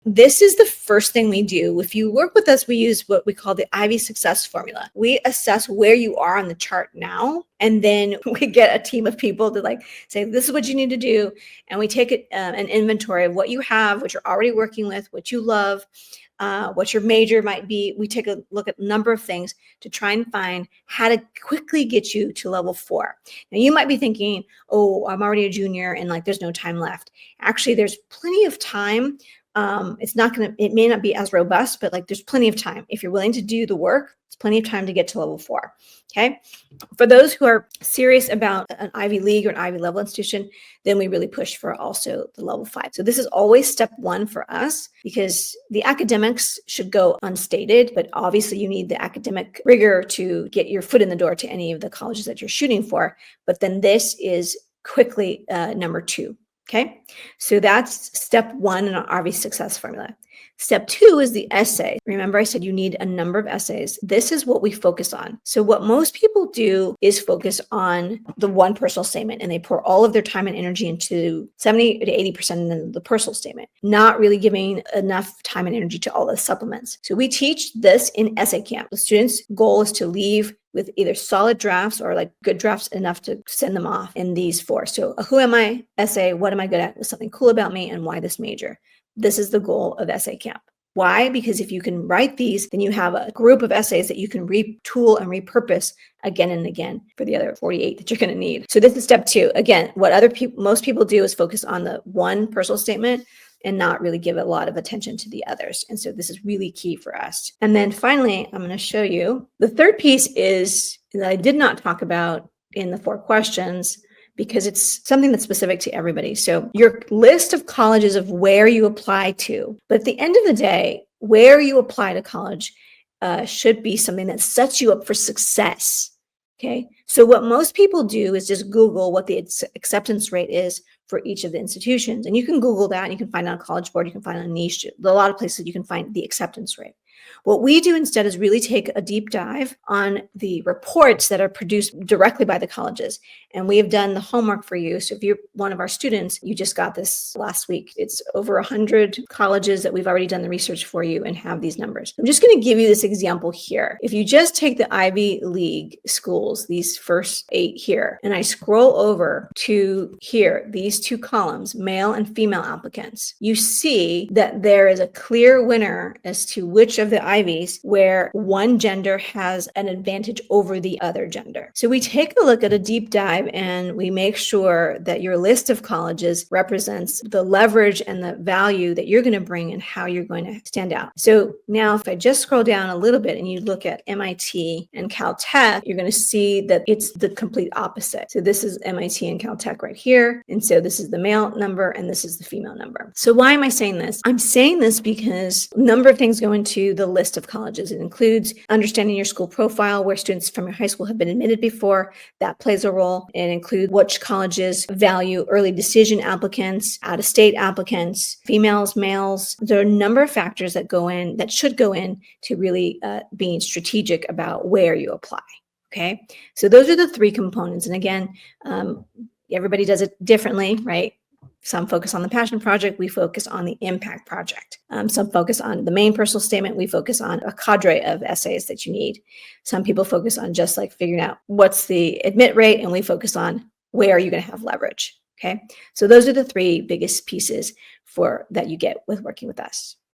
This is the first thing we do. If you work with us, we use what we call the Ivy Success Formula. We assess where you are on the chart now, and then we get a team of people to say, this is what you need to do. And we take an inventory of what you have, what you're already working with, what you love, what your major might be. We take a look at a number of things to try and find how to quickly get you to level 4. Now, you might be thinking, oh, I'm already a junior and there's no time left. Actually, there's plenty of time. It may not be as robust, but there's plenty of time. If you're willing to do the work, it's plenty of time to get to level 4. Okay. For those who are serious about an Ivy League or an Ivy level institution, then we really push for also the level 5. So this is always step 1 for us, because the academics should go unstated, but obviously you need the academic rigor to get your foot in the door to any of the colleges that you're shooting for. But then this is quickly number 2. Okay, so that's step 1 in our Ivy Success Formula. Step 2 is the essay. Remember, I said you need a number of essays. This is what we focus on. So what most people do is focus on the one personal statement, and they pour all of their time and energy into 70 to 80% in the personal statement, not really giving enough time and energy to all the supplements. So we teach this in essay camp. The students' goal is to leave with either solid drafts or good drafts enough to send them off in these 4. So a who am I essay, what am I good at, what's something cool about me, and why this major. This is the goal of essay camp. Why? Because if you can write these, then you have a group of essays that you can retool and repurpose again and again for the other 48 that you're going to need. So this is step 2. Again, what most people do is focus on the one personal statement and not really give a lot of attention to the others. And so this is really key for us. And then finally, I'm going to show you the third piece is that I did not talk about in the 4 questions, because it's something that's specific to everybody. So your list of colleges of where you apply to, but at the end of the day, where you apply to college should be something that sets you up for success. Okay. So what most people do is just Google what the acceptance rate is for each of the institutions. And you can Google that and you can find on College Board, you can find on Niche, a lot of places you can find the acceptance rate. What we do instead is really take a deep dive on the reports that are produced directly by the colleges. And we have done the homework for you. So if you're one of our students, you just got this last week. It's over 100 colleges that we've already done the research for you and have these numbers. I'm just going to give you this example here. If you just take the Ivy League schools, these first 8 here, and I scroll over to here, these 2 columns, male and female applicants, you see that there is a clear winner as to which of the Ivies where one gender has an advantage over the other gender. So we take a look at a deep dive and we make sure that your list of colleges represents the leverage and the value that you're going to bring and how you're going to stand out. So now if I just scroll down a little bit and you look at MIT and Caltech, you're going to see that it's the complete opposite. So this is MIT and Caltech right here. And so this is the male number and this is the female number. So why am I saying this? I'm saying this because a number of things go into the list of colleges. It includes understanding your school profile, where students from your high school have been admitted before. That plays a role. It includes which colleges value early decision applicants, out-of-state applicants, females, males. There are a number of factors that should go in to really being strategic about where you apply. Okay, so those are the 3 components. And again, everybody does it differently, right? Some focus on the passion project. We focus on the impact project. Some focus on the main personal statement. We focus on a cadre of essays that you need. Some people focus on just figuring out what's the admit rate, and we focus on where are you going to have leverage. Okay, so those are the 3 biggest pieces that you get with working with us.